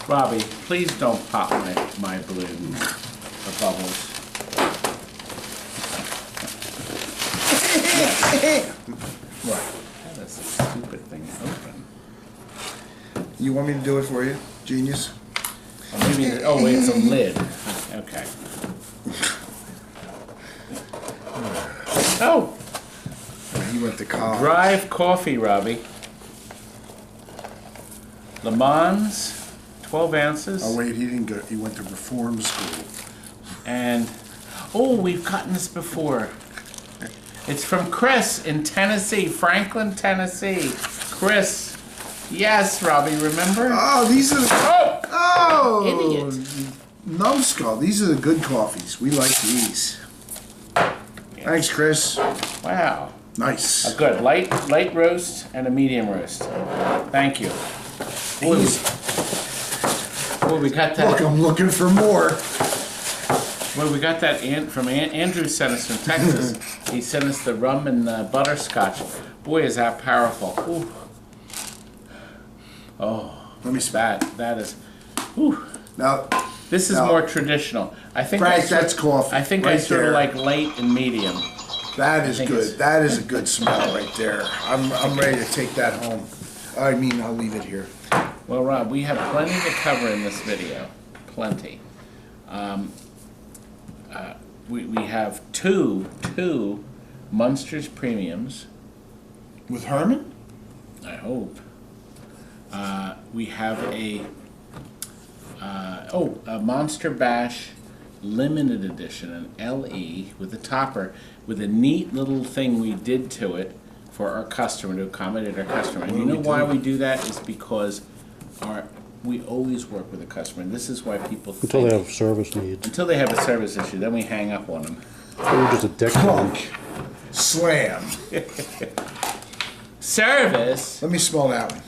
Robbie, please don't pop my balloon or bubbles. What? That is a stupid thing to open. You want me to do it for you, genius? Oh, maybe oh, wait, it's a lid. Okay. Oh! You went to college. Drive coffee, Robbie. Le Mans, 12 ounces. Oh wait, he didn't go. He went to reform school. And, oh, we've gotten this before. It's from Chris in Tennessee, Franklin, Tennessee. Chris. Yes, Robbie, remember? Oh, these are. Oh, idiot. Numbskull. These are the good coffees. We like these. Yes. Thanks, Chris. Wow. Nice. Good. Light roast and a medium roast. Thank you. Boy, we got that. Look, I'm looking for more. Well, we got that from Andrew sent us from Texas. He sent us the rum and butterscotch. Boy, is that powerful. Ooh. Oh, Let me that is. Ooh. Now, This is more traditional. I think Frank, that's coffee. I think right I sort there. of like light and medium. That is good. That is a good smell right there. I'm ready to take that home. I mean, I'll leave it here. Well, Rob, we have plenty to cover in this video. Plenty. We have two Munsters premiums. With Herman? I hope. We have a Monster Bash limited edition, an LE with a topper, with a neat little thing we did to it for our customer, to accommodate our customer. And you know why we do that is because we always work with a customer, and this is why people until they have service needs. Until they have a service issue, then we hang up on them. Or just a dick Clunk. Slam. Service? Let me smell that one.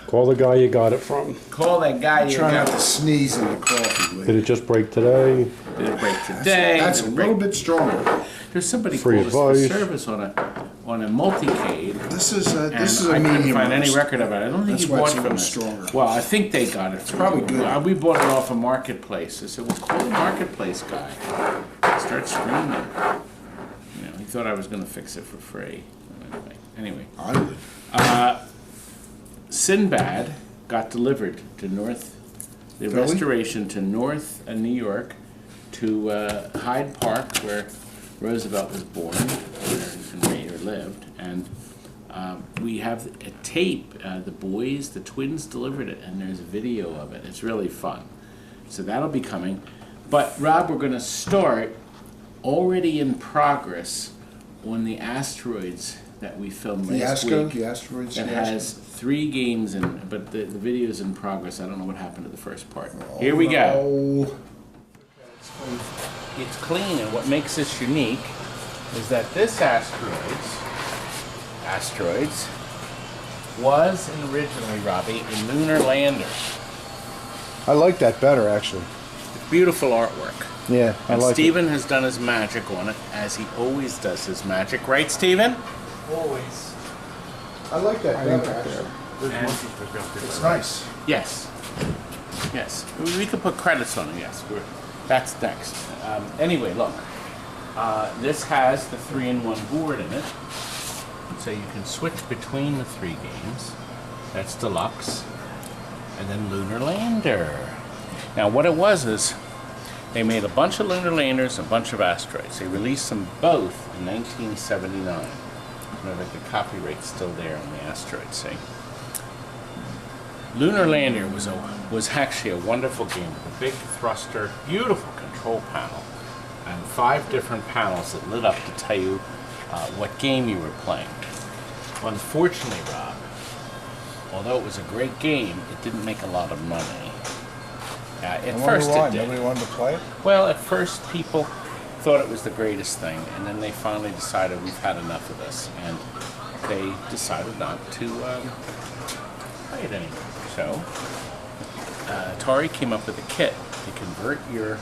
Call the guy you got it from. Call that guy you Try not got. to sneeze in the coffee. Did it just break today? Did it break today? That's a little bit stronger. There's somebody Free called us for advice. service on a multicade. This is a And this is a I couldn't medium find any roast. record of it. I don't think That's he why bought it's a from little us. stronger. Well, I think they got it. From probably you. good. We bought it off a marketplace. I said, "Well, call the marketplace guy." Start screaming. You know, he thought I was going to fix it for free. Anyway, I would. Sinbad got delivered to the Philly? restoration to North New York, to Hyde Park, where Roosevelt was born and lived, and we have a tape. The boys, the twins, delivered it, and there's a video of it. It's really fun. So that'll be coming. But Rob, we're going to start already in progress on the asteroids that we filmed last week. The asteroids. That has 3 games in, but the video's in progress. I don't know what happened to the first part. Oh, Here we go. no. It's clean, and what makes this unique is that this asteroids was originally, Robbie, a lunar lander. I like that better, actually. It's beautiful artwork. Yeah, And Stephen has done his magic on it, as he always does his magic. Right, Stephen? Always. I like that better, actually. And It's nice. yes. Yes. We could put credits on it, yes. That's next. Anyway, look. This has the 3-in-1 board in it. So you can switch between the 3 games. That's Deluxe. And then Lunar Lander. Now what it was is, they made a bunch of lunar landers and a bunch of asteroids. They released them both in 1979. Remember, the copyright's still there on the asteroids, see? Lunar Lander was actually a wonderful game with a big thruster, beautiful control panel, and 5 different panels that lit up to tell you what game you were playing. Unfortunately, Rob, although it was a great game, it didn't make a lot of money. At first it did. Nobody wanted to play it? Well, at first people thought it was the greatest thing, and then they finally decided we've had enough of this, and they decided not to play it anymore. So, Atari came up with a kit to convert your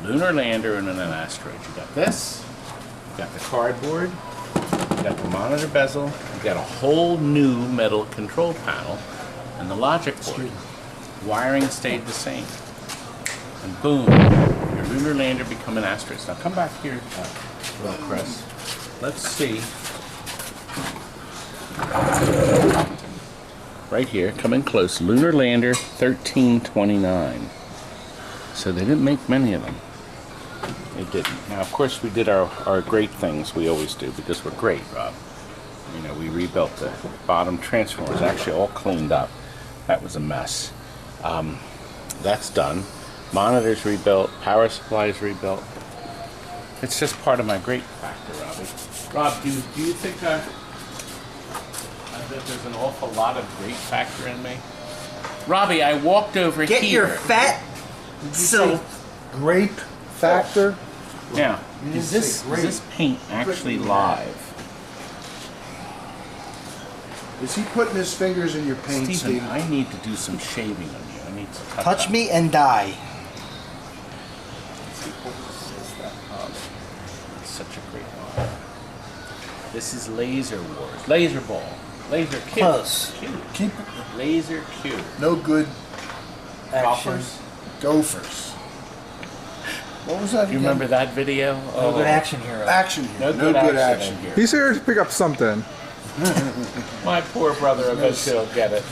lunar lander into an asteroid. You got this, you got the cardboard, you got the monitor bezel, you got a whole new metal control panel, and the logic board. Wiring stayed the same. And boom, your lunar lander become an asteroid. Now come back here, Chris. Let's see. Right here, come in close. Lunar lander 1329. So they didn't make many of them. They didn't. Now, of course, we did our great things we always do because we're great, Rob. You know, we rebuilt the bottom transformers, actually all cleaned up. That was a mess. That's done. Monitors rebuilt, power supplies rebuilt. It's just part of my great factor, Robbie. Rob, do you think that there's an awful lot of great factor in me? Robbie, I walked over here. Get your fat self. Grape factor? Now, is this paint actually live? Is he putting his fingers in your paint, Stephen, Steve? I need to do some shaving on you. I need to Touch me and die. It's such a great one. This is Laser Wars. Laser Ball. Laser Cube. Close. Keep Laser Cube. no good Action. gophers. What was that? Do you remember that video? No good action hero. Action here. No good action here. He's here to pick up something. My poor brother eventually will get it.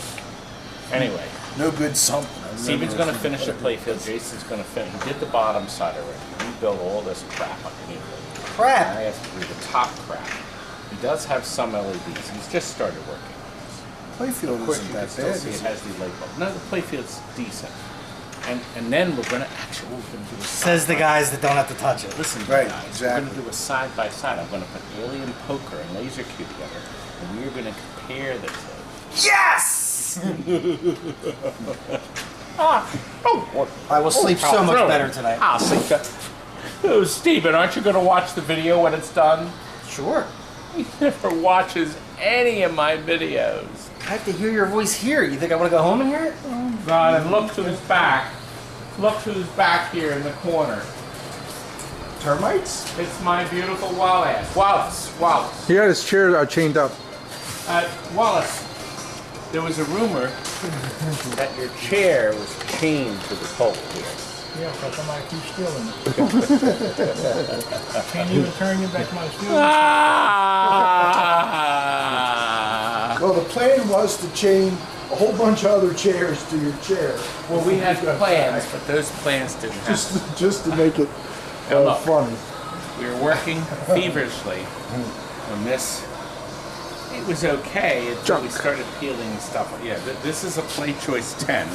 Anyway, No good something. Steven's going to finish the playfield. Jason's going to finish. He did the bottom side already. He built all this crap underneath it. I Crap. have to do the top crap. He does have some LEDs. He's just started working. Playfield Of course, isn't you that can still bad. see is it it? has the light bulb. No, the playfield's decent. And then we're going to actually do a Says the guys that don't have to touch it. Listen, Right, guys, exactly. we're going to do a side by side. I'm going to put Alien Poker and Laser Cube together, and we're going to compare the two. Yes! Oh, I will sleep so much better tonight. I'll sleep better. Oh, Steven, aren't you going to watch the video when it's done? Sure. He never watches any of my videos. I have to hear your voice here. You think I want to go home and hear it? God, and look who's back. Look who's back here in the corner. Termites? It's my beautiful Wallace. Wallace. He had his chair chained up. Wallace, there was a rumor that your chair was chained to the pole here. Yeah, but somebody keeps stealing it. Can't even turn you back my stealing. Well, the plan was to chain a whole bunch of other chairs to your chair. Well, we had plans, but those plans didn't happen. Just to make it Now look, funny. we were working feverishly on this. It was okay until we started peeling stuff. Yeah, this is a Play Choice 10,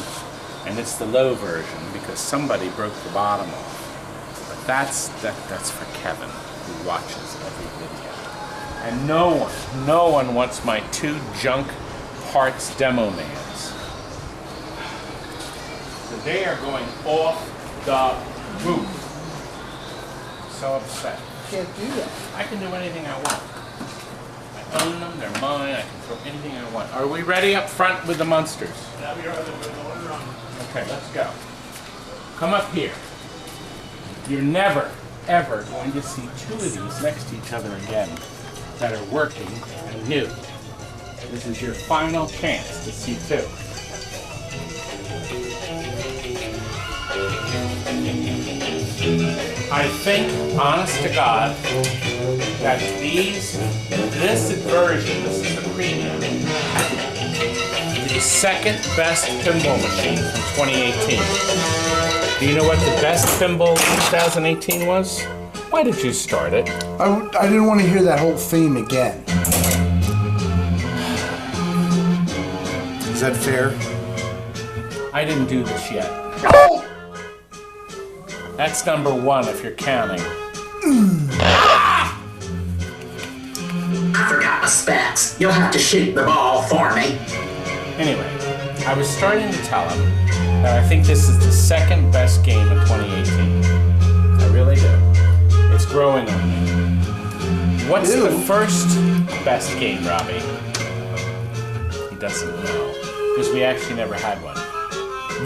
and it's the low version because somebody broke the bottom off. But that's for Kevin, who watches every video. And no one wants my 2 junk parts demo mans. So they are going off the roof. So upset. Can't do that. I can do anything I want. I own them, they're mine, I can throw anything I want. Are we ready up front with the Munsters? Yeah, we are. Okay, let's go. Come up here. You're never, ever going to see 2 of these next to each other again that are working and new. This is your final chance to see 2. I think, honest to God, that this version, this is the premium, the second best pinball machine from 2018. Do you know what the best pinball 2018 was? Why did you start it? I didn't want to hear that whole theme again. Is that fair? I didn't do this yet. That's number 1 if you're counting. I forgot my specs. You'll have to shoot the ball for me. Anyway, I was starting to tell him that I think this is the second best game of 2018. I really do. It's growing on me. What's the first best game, Robbie? He doesn't know. Because we actually never had one.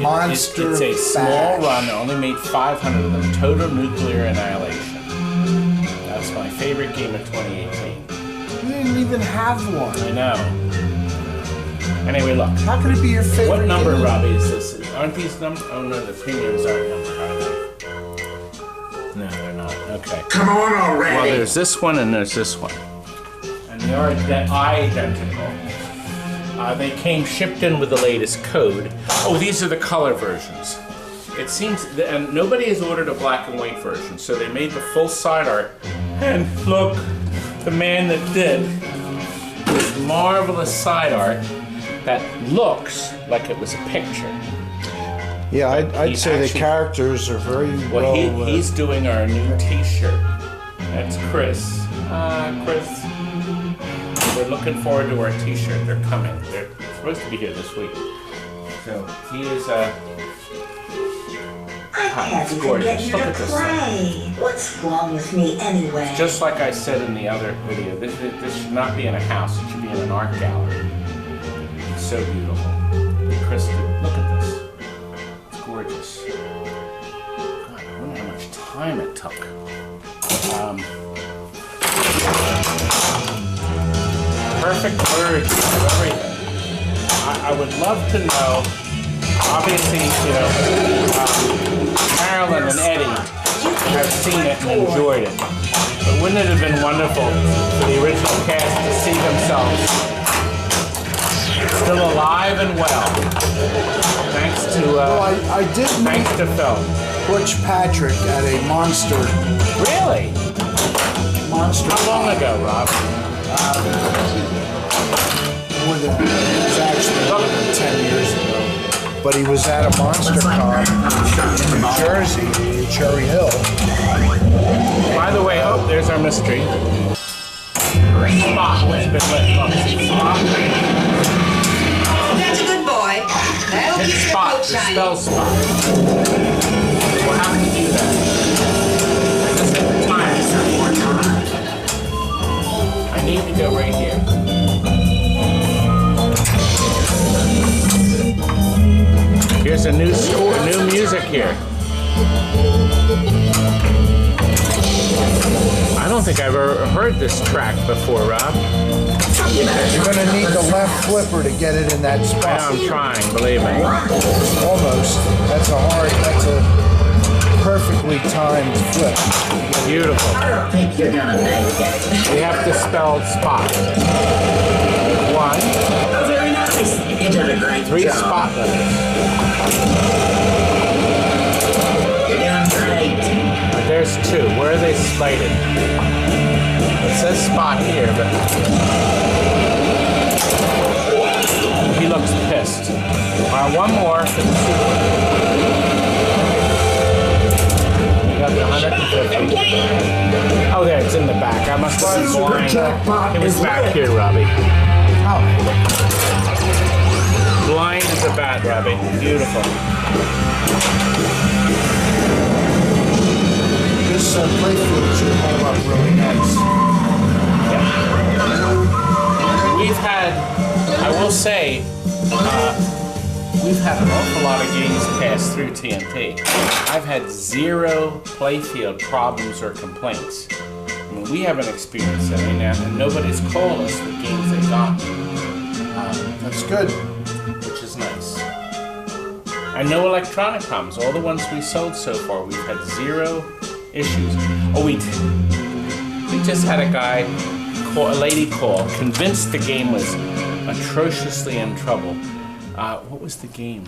Monster It's a small Bash. run. Only made 500 of them. Total nuclear annihilation. That's my favorite game of 2018. We didn't even have one. I know. Anyway, look. How could it be your favorite? What number, game? Robbie, is this? Aren't these numbered? Oh no, the premiums aren't numbered, are they? No, they're not. Okay. Come on already. Well, there's this one and there's this one. And they are identical. They came shipped in with the latest code. Oh, these are the color versions. It seems, and nobody has ordered a black and white version, so they made the full side art. And look, the man that did this marvelous side art that looks like it was a picture. Yeah, I'd He say the actually- characters are very Well, well. he's doing our new T-shirt. That's Chris. Chris. We're looking forward to our T-shirt. They're coming. They're supposed to be here this week. So he is. I can't It's even gorgeous. get you Look to at this play. What's wrong with me anyway? Just like I said in the other video, this should not be in a house. It should be in an art gallery. It's so beautiful. Chris, look at this. It's gorgeous. God, I wonder how much time it took. Perfect words of everything. I would love to know. Obviously, you know, Carolyn and Eddie have seen it and enjoyed it. But wouldn't it have been wonderful for the original cast to see themselves still alive and well? Thanks to I did meet thanks to film. Butch Patrick at a Monster. Really? How long ago, Rob? More than it's actually 10 years ago. But he was at a Monster Con in New Jersey, in Cherry Hill. By the way, oh, there's our mystery. Spot has been lit. Look, Spot. That's a good boy. That'll Hit keep your Spot, coat the shiny. spell Spot. We'll have to do that. I just hit the time. I need to go right here. Here's a new score, new music here. I don't think I've ever heard this track before, Rob. You're gonna need the left flipper to get it in that Now spot. I'm trying, believe me. Almost. That's a perfectly timed flip. Beautiful. I don't think you're gonna make it. We have to spell Spot. 1, Oh, very nice. You did a great 3 job. spot letters. You're doing great. There's 2. Where are they slated? It says Spot here, but he looks pissed. One more for the super. We got the 150. Oh, there, it's in the back. I must have been blind. It was back here, Robbie. Blind as a bat, Robbie. Beautiful. This playfield should hold up really nice. We've had, I will say, we've had an awful lot of games pass through TNT. I've had 0 playfield problems or complaints. I mean, we haven't experienced any now, and nobody's called us with games they got. That's good. Which is nice. And no electronic problems. All the ones we sold so far, we've had 0 issues. Oh, we just had a guy, a lady call, convinced the game was atrociously in trouble. What was the game?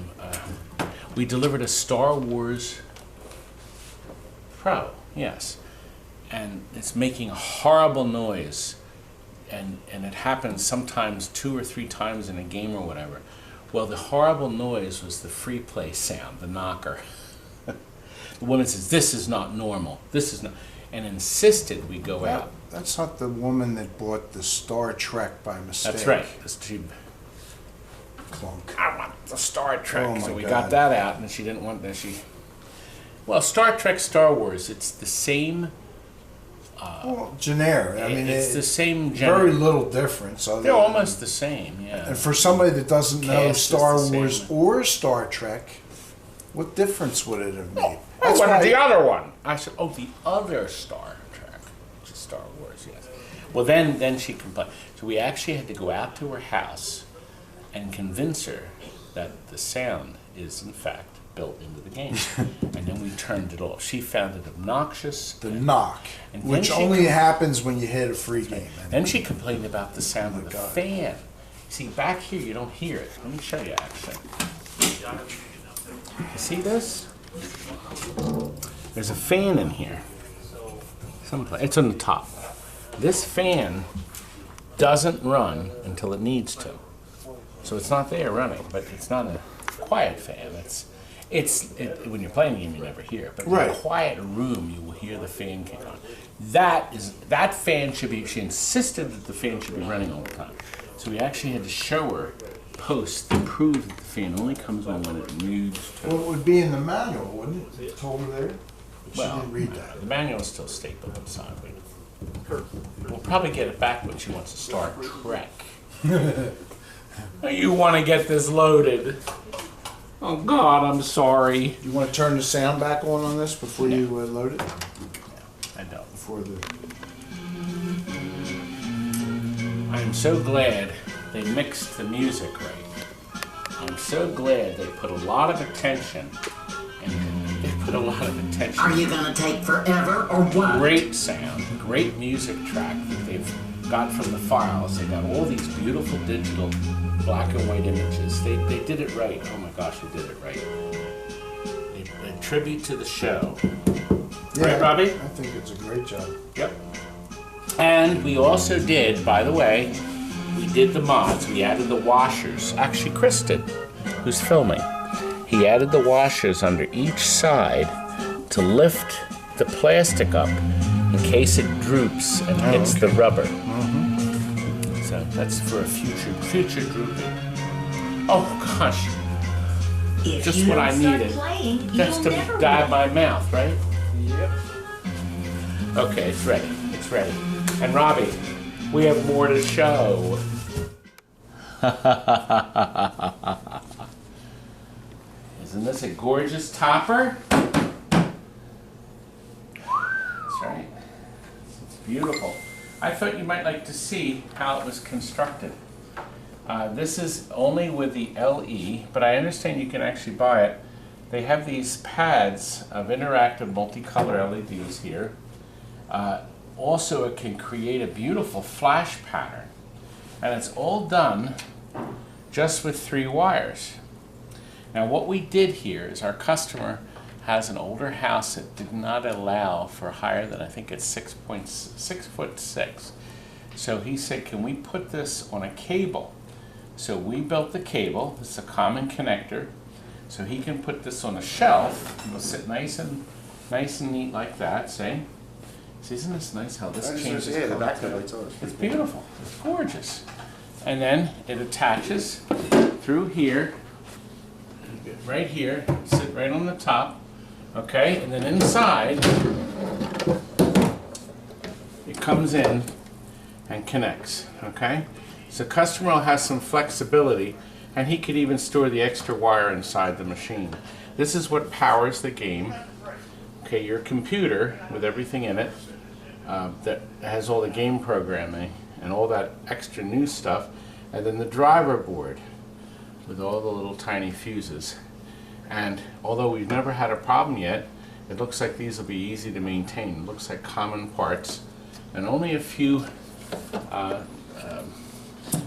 We delivered a Star Wars Pro, yes. And it's making a horrible noise. And it happens sometimes 2 or 3 times in a game or whatever. Well, the horrible noise was the free play sound, the knocker. The woman says, "This is not normal. This is not," and insisted we go out. That's not the woman that bought the Star Trek by mistake. That's right. She, Clunk. I want the Star Trek, Oh, my so we God. got that out, and she didn't want that. Well, Star Trek, Star Wars, it's the same. Well, generic. I mean, it's the same. very little difference. Other They're than- almost the same. Yeah. And for somebody that doesn't know Cast is Star the Wars same. or Star Trek, what difference would it have made? Oh, what why- the other one? I said, oh, the other Star Trek, which is Star Wars, yes. Well, then she complained. So we actually had to go out to her house and convince her that the sound is in fact built into the game. And then we turned it off. She found it obnoxious. The knock, And then which she only happens when you hit a free game. Then she complained about the sound of the fan. See, back here you don't hear it. Let me show you actually. You see this? There's a fan in here. Someplace. It's on the top. This fan doesn't run until it needs to. So it's not there running, but it's not a quiet fan. When you're playing the game, you never hear it. But in a quiet room, you will hear the fan kick on. That fan should be. She insisted that the fan should be running all the time. So we actually had to show her posts to prove that the fan only comes on when it needs to. Well, it would be in the manual, wouldn't it? It told her there. But she Well, didn't read that. The manual is still stapled inside. We'll probably get it back when she wants to Star Trek. You want to get this loaded? Oh God, I'm sorry. You want to turn the sound back on this before you load it? I don't. Before the. I'm so glad they mixed the music right. I'm so glad they put a lot of attention. Are you gonna take forever or what? Great sound, great music track that they've got from the files. They got all these beautiful digital black and white images. They did it right. Oh my gosh, they did it right. A tribute to the show. Yeah, Right, Robbie? I think it's a great job. Yep. And we also did, by the way, we did the mods. We added the washers. Actually, Chris did, who's filming. He added the washers under each side to lift the plastic up in case it droops and hits the rubber. So that's for a future drooping. Oh gosh, If just you what don't I start needed. playing, Just you'll to never dab win. my mouth, right? Yep. Okay, it's ready. It's ready. And Robbie, we have more to show. Isn't this a gorgeous topper? That's right. It's beautiful. I thought you might like to see how it was constructed. This is only with the LE, but I understand you can actually buy it. They have these pads of interactive multicolor LEDs here. Also, it can create a beautiful flash pattern. And it's all done just with 3 wires. Now what we did here is our customer has an older house that did not allow for higher than, I think it's 6'6". So he said, can we put this on a cable? So we built the cable. It's a common connector. So he can put this on a shelf. It'll sit nice and neat like that, see? See, isn't this nice how this changes color? It's beautiful. It's gorgeous. And then it attaches through here, right here, sit right on the top, okay? And then inside, it comes in and connects, okay? So the customer will have some flexibility, and he could even store the extra wire inside the machine. This is what powers the game. Okay, your computer with everything in it that has all the game programming and all that extra new stuff, and then the driver board with all the little tiny fuses. And although we've never had a problem yet, it looks like these will be easy to maintain. It looks like common parts, and only a few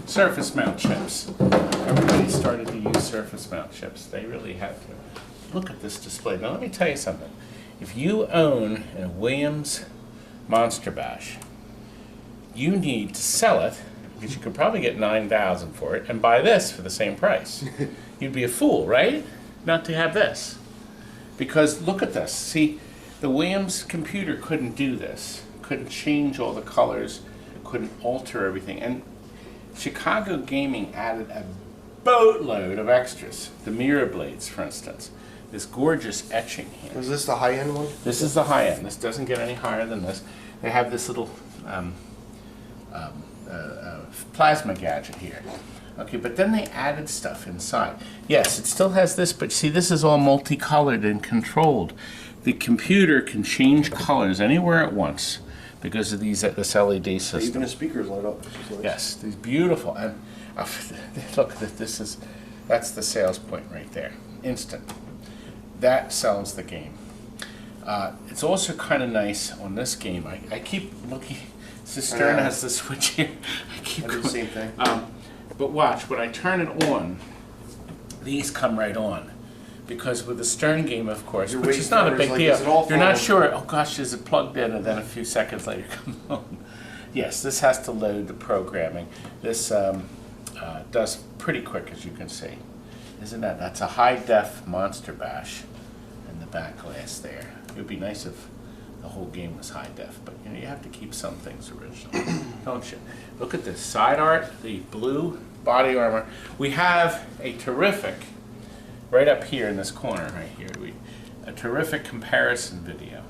surface mount chips. Everybody started to use surface mount chips. They really have to. Look at this display. Now let me tell you something. If you own a Williams Monster Bash, you need to sell it, because you could probably get $9,000 for it and buy this for the same price. You'd be a fool, right? Not to have this. Because look at this. See, the Williams computer couldn't do this. Couldn't change all the colors. Couldn't alter everything. And Chicago Gaming added a boatload of extras. The mirror blades, for instance. This gorgeous etching here. Is this the high-end one? This is the high end. This doesn't get any higher than this. They have this little plasma gadget here. Okay, but then they added stuff inside. Yes, it still has this, but see, this is all multicolored and controlled. The computer can change colors anywhere at once because of this LED system. Even the speakers light up. Nice. Yes, these beautiful. And look, that's the sales point right there. instant. That sells the game. It's also kind of nice on this game. I keep looking. Cistern has the switch here. I keep I do the same thing. But watch, when I turn it on, these come right on. Because with the Stern game, of course, You're which waiting is not for a it, big like, deal, is it all you're not full? sure, oh gosh, is it plugged in? And then a few seconds later comes on. Yes, this has to load the programming. This does pretty quick, as you can see. Isn't that? That's a high-def Monster Bash in the back glass there. It would be nice if the whole game was high-def, but you know, you have to keep some things original, don't you? Look at this side art, the blue body armor. We have a terrific, right up here in this corner, right here, a terrific comparison video.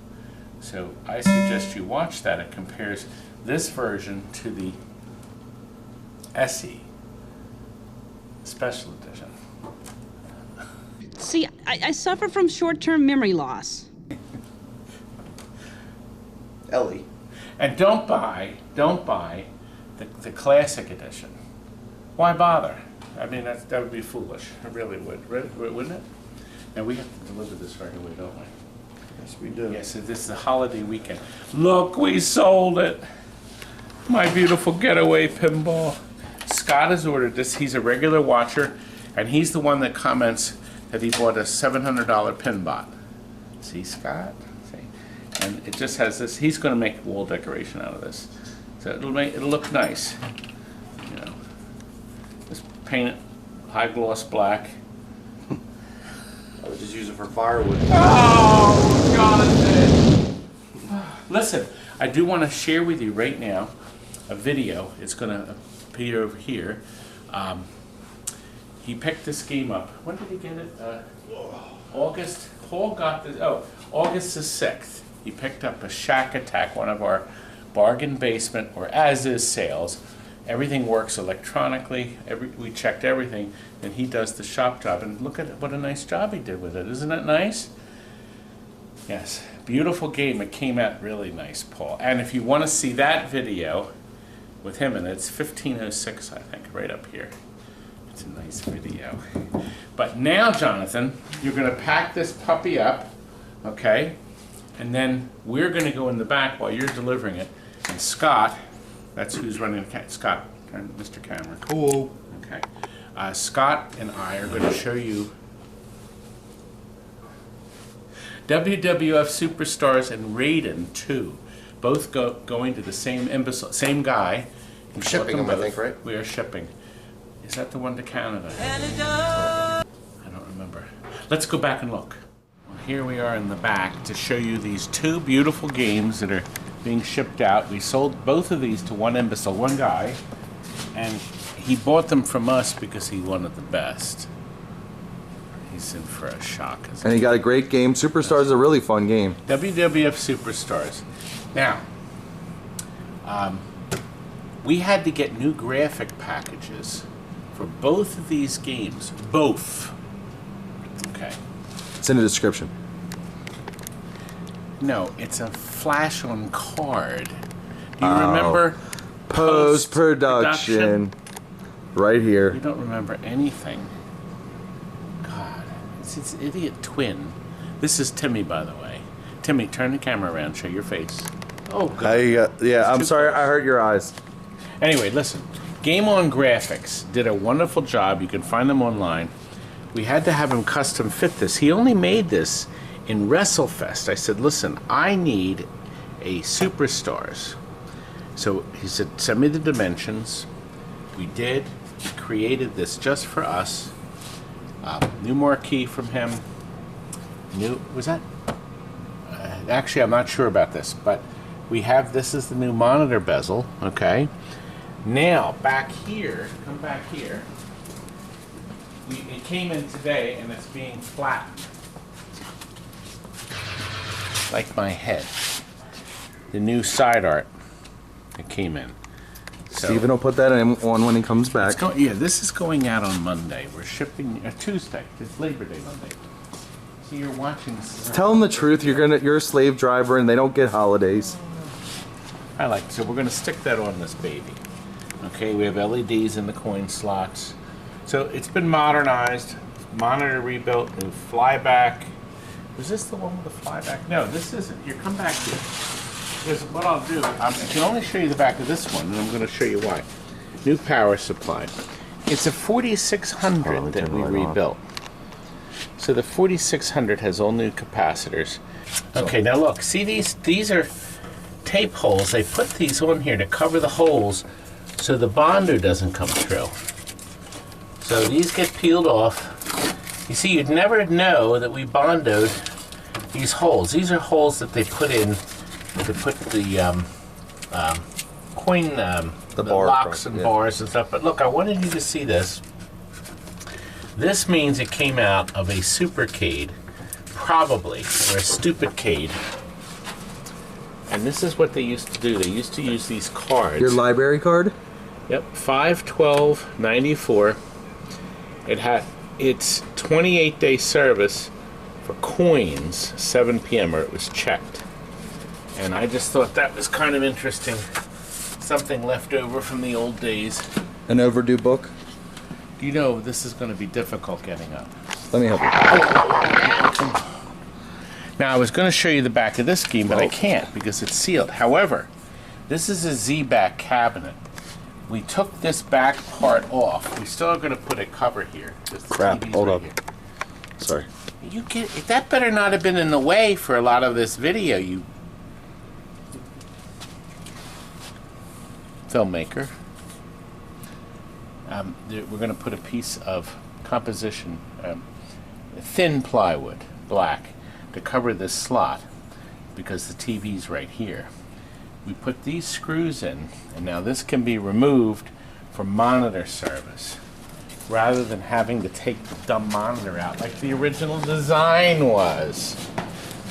So I suggest you watch that. It compares this version to the SE Special Edition. See, I suffer from short-term memory loss. Ellie. And don't buy the Classic Edition. Why bother? I mean, that would be foolish. It really would, wouldn't it? And we have to deliver this right away, don't we? Yes, we do. Yes, this is the holiday weekend. Look, we sold it. My beautiful getaway pinball. Scott has ordered this. He's a regular watcher, and he's the one that comments that he bought a $700 pin bot. See, Scott? See? And it just has this. He's going to make a wall decoration out of this. So it'll look nice. You know, just paint it high gloss black. I would just use it for firewood. Oh, God! Listen, I do want to share with you right now a video. It's going to appear over here. He picked this game up. When did he get it? August. Paul got this. Oh, August the 6th. He picked up a Shack Attack, one of our bargain basement or as-is sales. Everything works electronically. We checked everything, and he does the shop job. And look at what a nice job he did with it. Isn't that nice? Yes, beautiful game. It came out really nice, Paul. And if you want to see that video with him in it, it's 1506, I think, right up here. It's a nice video. But now, Jonathan, you're going to pack this puppy up, okay? And then we're going to go in the back while you're delivering it. And Scott, that's who's running the Scott, Mr. Cameron. Cool. Okay. Scott and I are going to show you WWF Superstars and Raiden II, both going to the same guy. Shipping them, I think, right? We are shipping. Is that the one to Canada? I don't remember. Let's go back and look. Well, here we are in the back to show you these two beautiful games that are being shipped out. We sold both of these to one imbecile, one guy, and he bought them from us because he wanted the best. He's in for a shock. And he got a great game. Superstars is a really fun game. WWF Superstars. Now, we had to get new graphic packages for both of these games. Both. Okay. It's in the description. No, it's a flash on card. Do you remember Post-production. Right You here. don't remember anything. God, it's his idiot twin. This is Timmy, by the way. Timmy, turn the camera around, show your face. Oh, God. Yeah, I'm too sorry, close. I hurt your eyes. Anyway, listen. Game On Graphics did a wonderful job. You can find them online. We had to have him custom fit this. He only made this in WrestleFest. I said, listen, I need a Superstars. So he said, send me the dimensions. We did. He created this just for us. New marquee from him. Was that? Actually, I'm not sure about this, but we have, this is the new monitor bezel, okay? Now, back here, come back here. It came in today and it's being flattened. Like my head. The new side art that came in. So, Steven will put that on when he comes back. yeah, this is going out on Monday. We're shipping Tuesday. It's Labor Day Monday. So you're watching this. Tell them the truth. You're a slave driver and they don't get holidays. So we're going to stick that on this baby. Okay, we have LEDs in the coin slots. So it's been modernized. monitor rebuilt, new flyback. Was this the one with the flyback? No, this isn't. Here, come back here. Because what I'll do, I can only show you the back of this one, and I'm going to show you why. New power supply. It's a 4600 that we rebuilt. So the 4600 has all new capacitors. Okay, now look, see these are tape holes. They put these on here to cover the holes so the bonder doesn't come through. So these get peeled off. You see, you'd never know that we bondoed these holes. These are holes that they put in to put the coin, the locks and bars and stuff. But look, I wanted you to see this. This means it came out of a supercade, probably, or a stupidcade. And this is what they used to do. They used to use these cards. Your library card? Yep, 5/12/94. It had its 28-day service for coins, 7 p.m., or it was checked. And I just thought that was kind of interesting. Something left over from the old days. An overdue book? You know this is going to be difficult getting up. Let me help you. Now, I was going to show you the back of this game, but I can't because it's sealed. However, this is a Z-back cabinet. We took this back part off. We still are going to put a cover here. Crap, hold up. Sorry. You get that better not have been in the way for a lot of this video, you filmmaker. We're going to put a piece of composition, thin plywood, black, to cover this slot because the TV's right here. We put these screws in, and now this can be removed for monitor service rather than having to take the dumb monitor out like the original design was.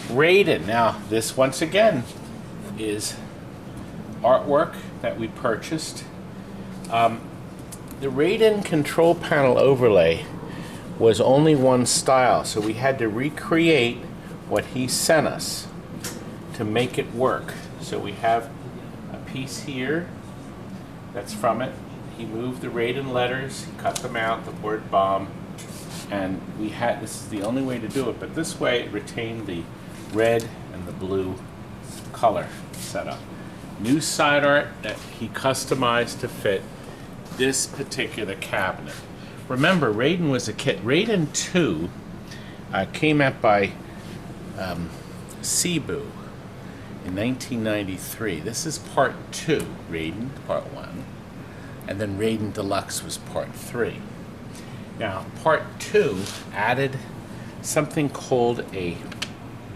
Raiden. Now, this once again is artwork that we purchased. The Raiden control panel overlay was only one style, so we had to recreate what he sent us to make it work. So we have a piece here that's from it. He moved the Raiden letters, he cut them out, the word bomb, and we had, this is the only way to do it, but this way it retained the red and the blue color setup. New side art that he customized to fit this particular cabinet. Remember, Raiden was a kit. Raiden II came out by Seibu in 1993. This is part 2, Raiden, part 1. And then Raiden Deluxe was part 3. Now, part 2 added something called a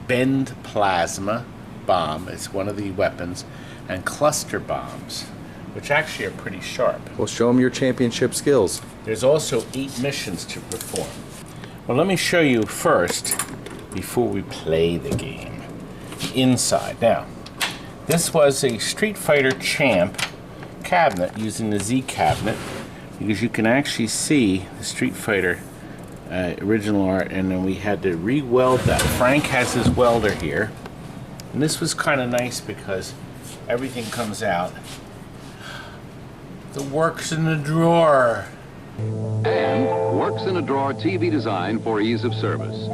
bend plasma bomb. It's one of the weapons. And cluster bombs, which actually are pretty sharp. Well, show them your championship skills. There's also 8 missions to perform. Well, let me show you first, before we play the game, inside. Now, this was a Street Fighter Champ cabinet using the Z cabinet, because you can actually see the Street Fighter original art, and then we had to re-weld that. Frank has his welder here, and this was kind of nice because everything comes out. The works in the drawer. And works in a drawer TV design for ease of service.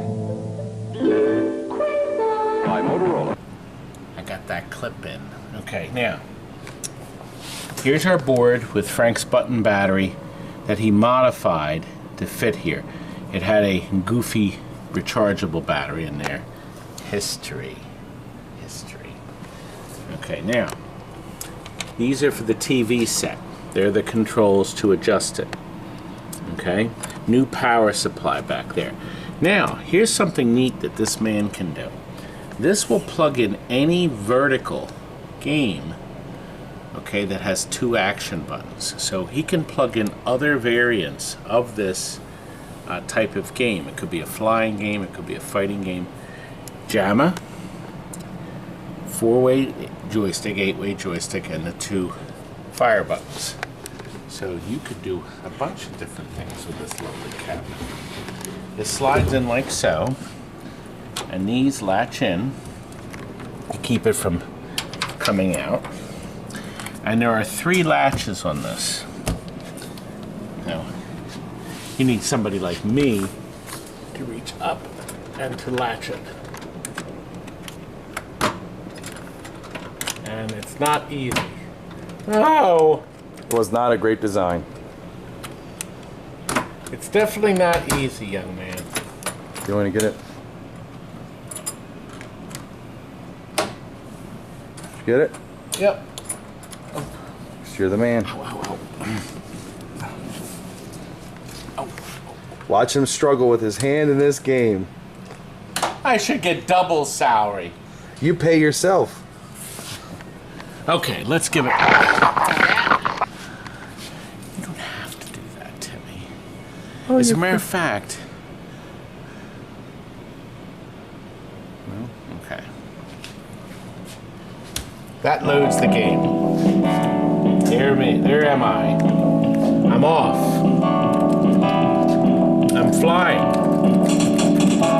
By Motorola. I got that clip in. Okay, now, here's our board with Frank's button battery that he modified to fit here. It had a goofy rechargeable battery in there. History. Okay, now, these are for the TV set. They're the controls to adjust it. Okay, new power supply back there. Now, here's something neat that this man can do. This will plug in any vertical game, okay, that has 2 action buttons. So he can plug in other variants of this type of game. It could be a flying game, it could be a fighting game. JAMA, 4-way joystick, 8-way joystick, and the 2 fire buttons. So you could do a bunch of different things with this lovely cabinet. It slides in like so, and these latch in to keep it from coming out. And there are 3 latches on this. Now, you need somebody like me to reach up and to latch it. And it's not easy. Oh! It was not a great design. It's definitely not easy, young man. You want to get it? Get it? Yep. You're the man. Watch him struggle with his hand in this game. I should get double salary. You pay yourself. Okay, let's give it. You don't have to do that, Timmy. Oh, as a matter of fact. Well, okay. That loads the game. There am I. I'm off. I'm flying.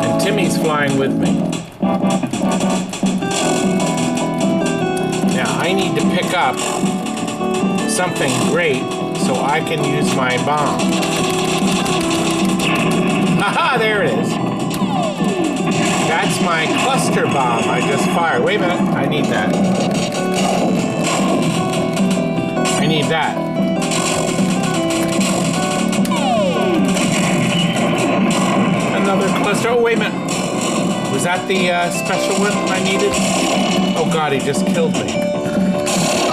And Timmy's flying with me. Now I need to pick up something great so I can use my bomb. Haha, there it is. That's my cluster bomb I just fired. Wait a minute, I need that. I need that. Another cluster. Oh, wait a minute. Was that the special one I needed? Oh God, he just killed me.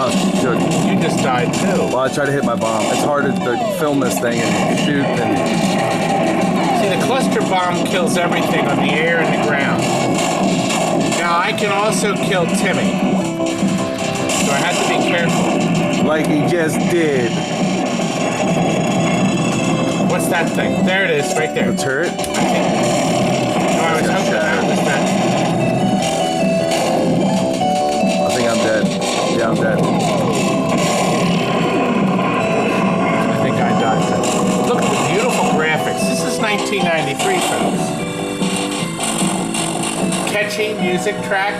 Oh, shit. You just died too. Well, I tried to hit my bomb. It's hard to film this thing and shoot and... See, the cluster bomb kills everything on the air and the ground. Now, I can also kill Timmy. So I have to be careful. Like he just did. What's that thing? There it is, right there. The turret? No, I was hoping that was that. I think I'm dead. Yeah, I'm dead. I think I died too. Look at the beautiful graphics. This is 1993, folks. Catchy music track.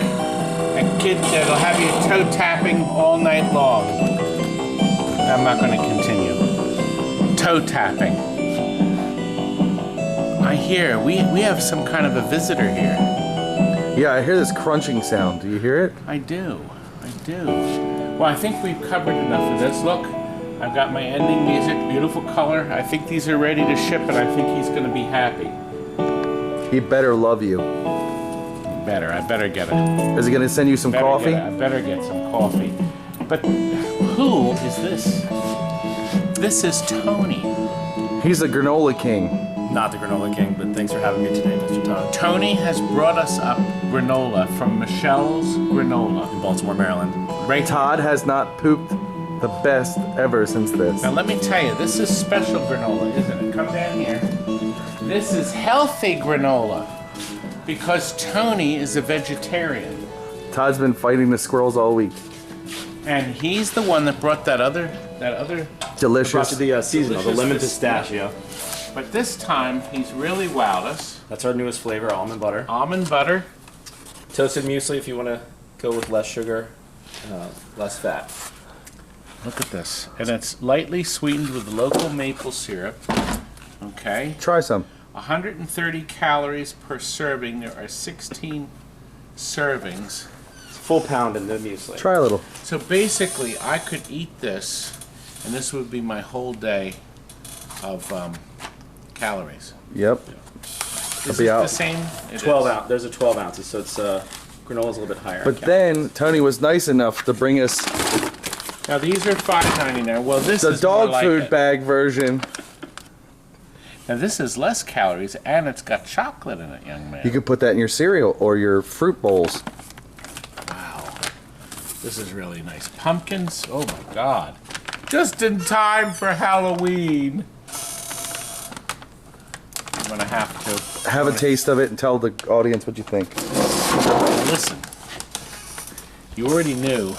A kid that'll have you toe tapping all night long. I'm not going to continue. Toe tapping. I hear we have some kind of a visitor here. Yeah, I hear this crunching sound. Do you hear it? I do. Well, I think we've covered enough of this. Look, I've got my ending music, beautiful color. I think these are ready to ship, and I think he's going to be happy. He better love you. I better get it. Is he going to send you some coffee? I better get some coffee. But who is this? This is Tony. He's the Granola King. Not the Granola King, but thanks for having me today, Mr. Todd. Tony has brought us up granola from Michelle's Granola. In Baltimore, Maryland. Right. Todd has not pooped the best ever since this. Now let me tell you, this is special granola, isn't it? Come down here. This is healthy granola because Tony is a vegetarian. Todd's been fighting the squirrels all week. And he's the one that brought that other delicious. The seasonal, the lemon pistachio. But this time, he's really wowed us. That's our newest flavor, almond butter. Almond butter. Toasted muesli if you want to go with less sugar, less fat. Look at this. And it's lightly sweetened with local maple syrup. Okay. Try some. 130 calories per serving. There are 16 servings. Full pound in the muesli. Try a little. So basically, I could eat this, and this would be my whole day of calories. Yep. Is it the same? 12 ounce. There's a 12 ounces, so it's granola's a little bit higher. But then Tony was nice enough to bring us Now these are $5.99. Well, this the is dog more like food it. bag version. Now this is less calories, and it's got chocolate in it, young man. You could put that in your cereal or your fruit bowls. Wow, this is really nice. Pumpkins. Oh my God! Just in time for Halloween. I'm gonna have to Have a taste of it and tell the audience what you think. listen. You already knew.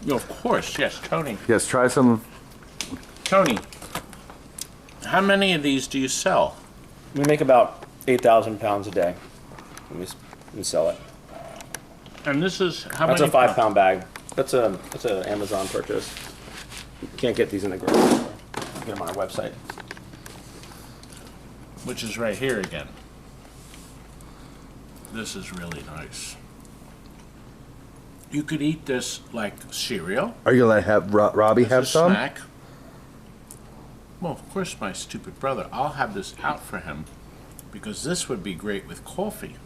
Of course, yes, Tony. Yes, try some. Tony, how many of these do you sell? We make about 8,000 pounds a day. And we sell it. And this is how That's many? a 5-pound bag. That's an Amazon purchase. You can't get these in the grocery store. You can get them on our website. which is right here again. This is really nice. You could eat this like cereal. Are you gonna have Robbie As have a some? snack. Well, of course, my stupid brother. I'll have this out for him because this would be great with coffee.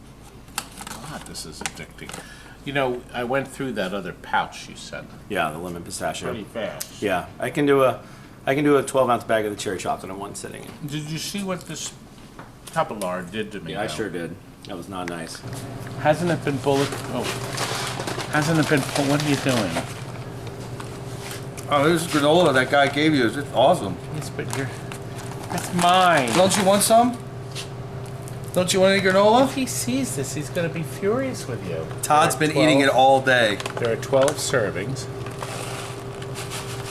God, this is addicting. You know, I went through that other pouch you sent. Yeah, the lemon pistachio. Pretty fast. Yeah, I can do a 12-ounce bag of the cherry chocolate in one sitting. Did you see what this Tupperware did to me? Yeah, I though? sure did. That was not nice. Hasn't it been Hasn't it been? What are you doing? Oh, this is granola that guy gave you. It's awesome. Yes, but that's mine. Don't you want some? Don't you want any granola? If he sees this, he's going to be furious with you. Todd's been eating it all day. There are 12 servings.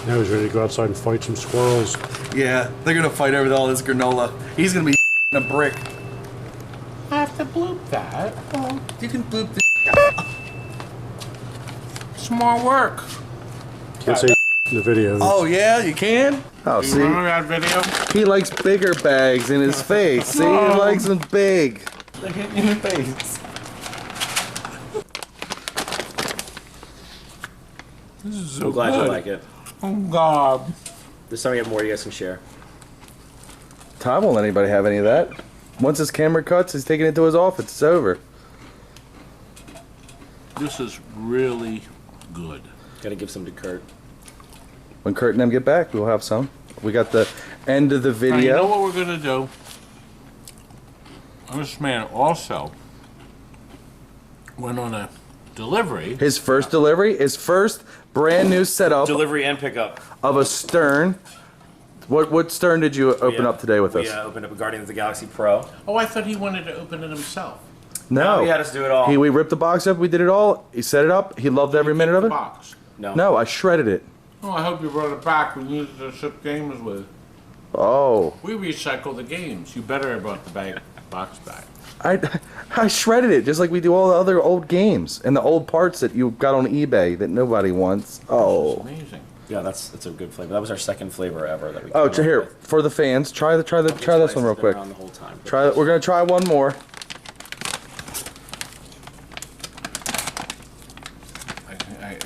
Now he's ready to go outside and fight some squirrels. Yeah, they're gonna fight over all this granola. He's gonna be a brick. I have to bloop that. Oh, you can bloop the. It's more work. Can't say in the video. Oh yeah, you can. Oh, Do you see, remember that video? he likes bigger bags in his face. See, he likes them big. Look at in your face. This is so I'm glad good. you like it. Oh God. This time we have more you guys can share. Todd won't let anybody have any of that. Once his camera cuts, he's taking it to his office. It's over. This is really good. Gotta give some to Kurt. When Kurt and them get back, we'll have some. We got the end of the video. Now, you know what we're gonna do? This man also went on a delivery. His first delivery, his first brand new setup Delivery and pickup. of a stern. What stern did you open up today with us? We opened up a Guardians of the Galaxy Pro. Oh, I thought he wanted to open it himself. No, he had us do it all. We ripped the box up. We did it all. He set it up. He loved every minute of it. Box. No, I shredded it. Oh, I hope you brought it back. We needed to ship games with. Oh, We recycle the games. You better have brought the box back. I shredded it just like we do all the other old games and the old parts that you got on eBay that nobody wants. Oh, Amazing. Yeah, that's a good flavor. That was our second flavor ever that we. oh, came up here with. for the fans. Try this one real Been quick. around the whole time. Try. We're gonna try one more.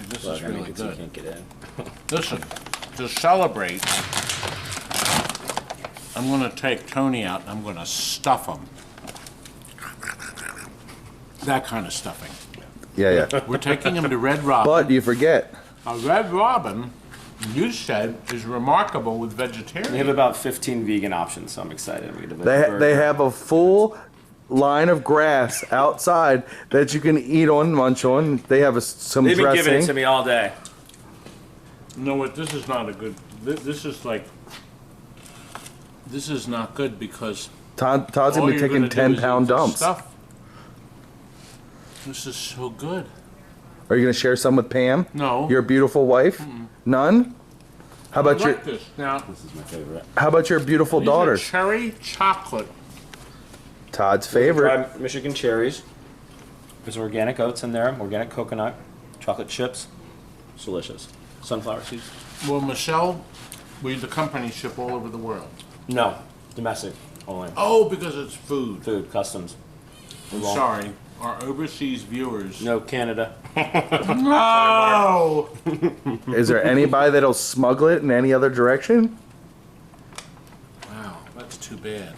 This Look, is I mean, really you good. can't get in. Listen, to celebrate, I'm going to take Tony out and I'm going to stuff him. That kind of stuffing. Yeah. We're taking him to Red Robin. But you forget. A Red Robin, you said, is remarkable with vegetarian. We have about 15 vegan options, so I'm excited. We have They have a full line of grass outside that you can eat on, munch on. They have some They've been dressing. giving it to me all day. You know what? This is not a good. This is like. This is not good because. Todd's all gonna be you're taking gonna do is 10-pound eat the dumps. stuff. This is so good. Are you gonna share some with Pam? No. Your beautiful wife? None? How about I your like this. Now, This is my favorite. How about your beautiful these are daughters? cherry chocolate. Todd's favorite. Try Michigan cherries. There's organic oats in there, organic coconut, chocolate chips. It's delicious. Sunflower seeds. Well, Michelle, we the company ship all over the world. No, domestic only. Oh, because it's food. Food, customs. I'm sorry. Our overseas viewers. No, Canada. No! Is there anybody that'll smuggle it in any other direction? Wow, that's too bad.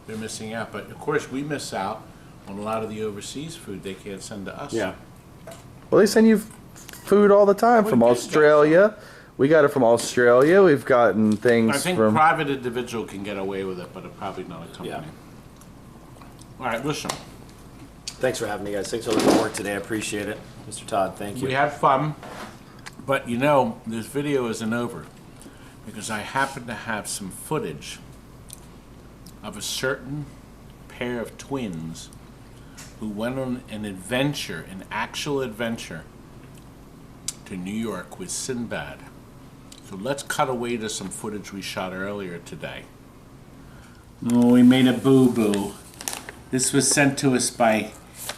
They're missing out. But of course, we miss out on a lot of the overseas food they can't send to us. Yeah. Well, they send you food all the time from did get Australia. We got it from Australia. We've gotten things I think from. private individual can get away with it, but probably not a company. Yeah. All right, listen. Thanks for having me, guys. Thanks for all the work today. I appreciate it. Mr. Todd, thank you. We had fun, but you know, this video isn't over because I happen to have some footage of a certain pair of twins who went on an adventure, an actual adventure, to New York with Sinbad. So let's cut away to some footage we shot earlier today. Oh, we made a boo-boo. This was sent to us by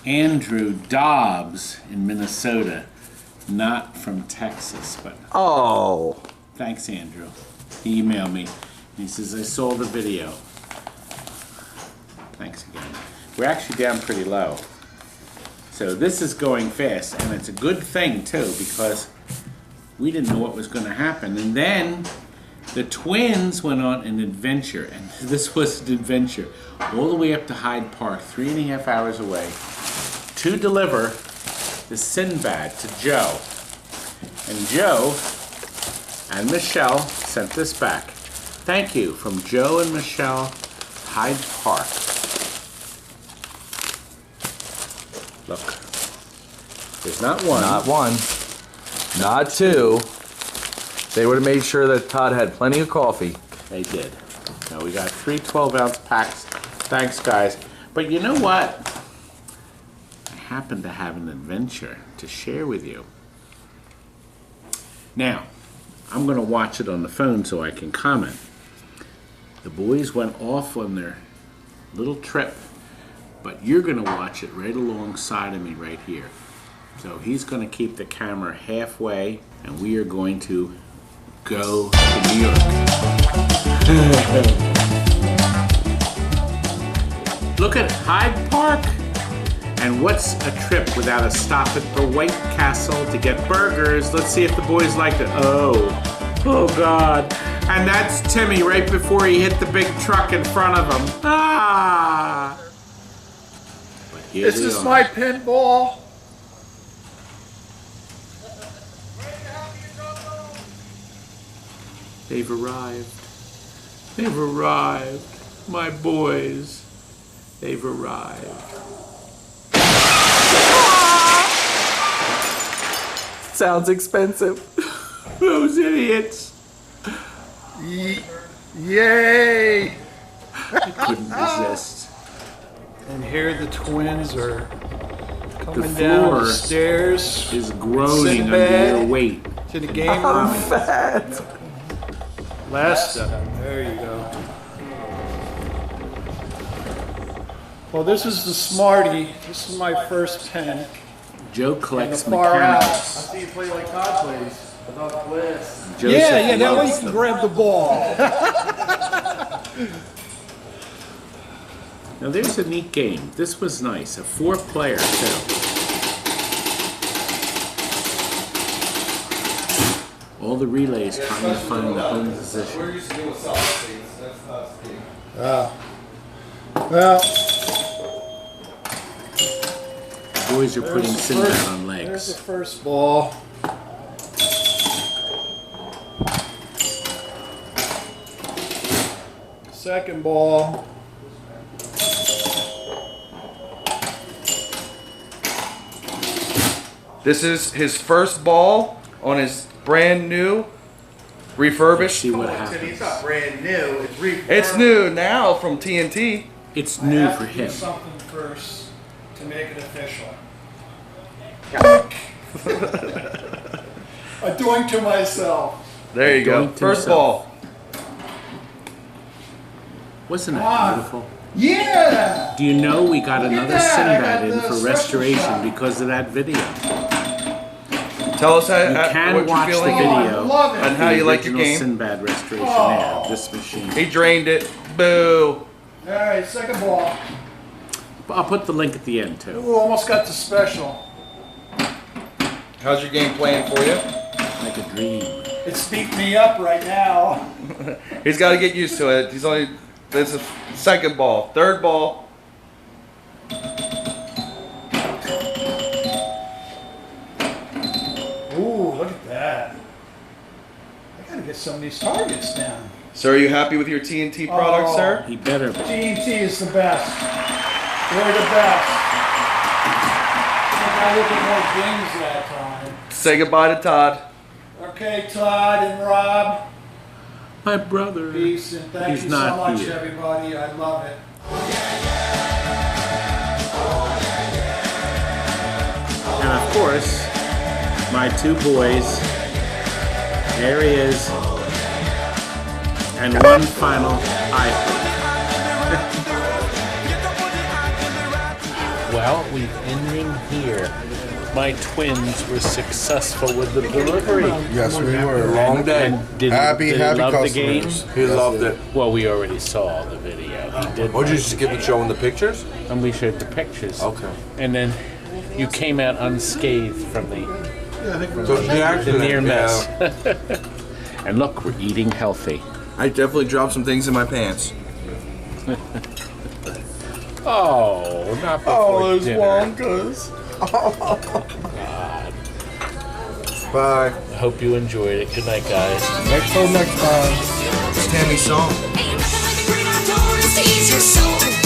Andrew Dobbs in Minnesota, not from Texas, but Oh. thanks, Andrew. He emailed me. He says, I saw the video. Thanks again. We're actually down pretty low. So this is going fast, and it's a good thing too, because we didn't know what was going to happen. And then the twins went on an adventure, and this was an adventure all the way up to Hyde Park, 3.5 hours away, to deliver the Sinbad to Joe. And Joe and Michelle sent this back. Thank you from Joe and Michelle, Hyde Park. Look, there's not one. Not one. Not two. They would have made sure that Todd had plenty of coffee. They did. Now we got 3 12-ounce packs. Thanks, guys. But you know what? I happen to have an adventure to share with you. Now, I'm going to watch it on the phone so I can comment. The boys went off on their little trip, but you're going to watch it right alongside of me right here. So he's going to keep the camera halfway, and we are going to go to New York. Look at Hyde Park. And what's a trip without a stop at the White Castle to get burgers? Let's see if the boys liked it. Oh God. And that's Timmy right before he hit the big truck in front of him. Ah! But here This is my pinball. They've arrived. They've arrived. My boys. They've arrived. Sounds expensive. Those idiots. Yay! I couldn't resist. And here the twins are The coming down floor the stairs. is groaning under Sinbad your weight. to the game room. Fat. Last step. There you go. Well, this is the Smarty. This is my first pen. Joe And the collects far out. mechanicals. see you play like Todd plays. Without bliss. Joseph Yeah, that way loves you can them. grab the ball. Now there's a neat game. This was nice. A 4-player too. All the relays trying to find the home position. We're used to doing solid states. That's not Steve. Well, Boys are putting there's the Sinbad first- on there's legs. the first ball. Second ball. This is his first ball on his brand new refurbished. See what happens. It's not brand new. It's refurbished. It's new now from TNT. It's I new have for to do him. something first to make it official. I'm doing to myself. There you go. Doing to First himself. ball. Wasn't Come that on. beautiful? Yeah! Do you know we got Look at another that, I Sinbad got in the for special restoration shot. because of that video? Tell us how, You can what watch you're the feeling video love it. of and how the you like your original game. Sinbad restoration Oh. now. This machine. He drained it. Boo. Alright, second ball. I'll put the link at the end too. Ooh, almost got the special. How's your game playing for you? Like a dream. It's beating me up right now. He's got to get used to it. He's only. This is second ball. Third ball. Ooh, look at that. I gotta get some of these targets down. So, are you happy with your TNT product, Oh. sir? He better be. TNT is the best. They're the best. I think I look at more games that time. Say goodbye to Todd. Okay, Todd and Rob. My brother. Peace and thank He's you so not much, here. everybody. I love it. And of course, my 2 boys. There he is. And one final iPhone. Well, we're ending here. my twins were successful with the delivery. Yes, we were. Long day. And did Happy he love customers. the game? He loved it. Well, we already saw the video. He did. Or did you just give the show in the pictures? And we showed the pictures. Okay. And then you came out unscathed from the So the accident, near miss. yeah. And look, we're eating healthy. I definitely dropped some things in my pants. Oh, not before dinner. Wonkas. God. Bye. I hope you enjoyed it. Good night, guys. Next time. It's Tammy's song. Ain't nothing like a great outdoors to ease your soul.